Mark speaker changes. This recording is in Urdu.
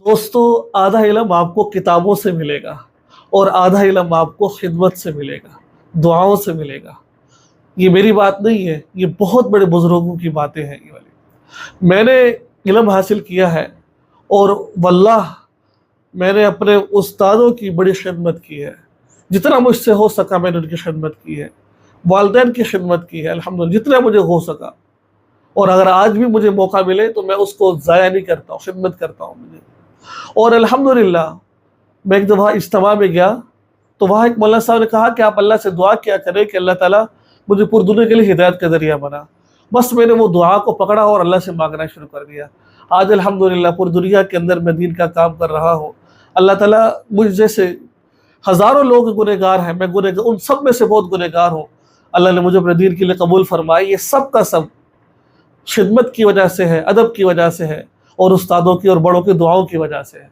Speaker 1: دوستو آدھا علم آپ کو کتابوں سے ملے گا اور آدھا علم آپ کو خدمت سے ملے گا، دعاؤں سے ملے گا۔ یہ میری بات نہیں ہے، یہ بہت بڑے بزرگوں کی باتیں ہیں یہ والی۔ میں نے علم حاصل کیا ہے اور واللہ میں نے اپنے استادوں کی بڑی خدمت کی ہے، جتنا مجھ سے ہو سکا میں نے ان کی خدمت کی ہے، والدین کی خدمت کی ہے الحمدللہ جتنا مجھے ہو سکا، اور اگر آج بھی مجھے موقع ملے تو میں اس کو ضائع نہیں کرتا ہوں، خدمت کرتا ہوں مجھے۔ اور الحمدللہ میں ایک دفعہ اجتماع میں گیا تو وہاں ایک مولانا صاحب نے کہا کہ آپ اللہ سے دعا کیا کریں کہ اللہ تعالیٰ مجھے پوری دنیا کے لیے ہدایت کا ذریعہ بنا۔ بس میں نے وہ دعا کو پکڑا اور اللہ سے مانگنا شروع کر دیا۔ آج الحمدللہ پوری دنیا کے اندر میں دین کا کام کر رہا ہوں۔ اللہ تعالیٰ مجھ جیسے ہزاروں لوگ گنہگار ہیں، میں ان سب میں سے بہت گنہگار ہوں، اللہ نے مجھے اپنے دین کے لیے قبول فرمائی۔ یہ سب کا سب خدمت کی وجہ سے ہے، ادب کی وجہ سے ہے، اور استادوں کی اور بڑوں کی دعاؤں کی وجہ سے ہے۔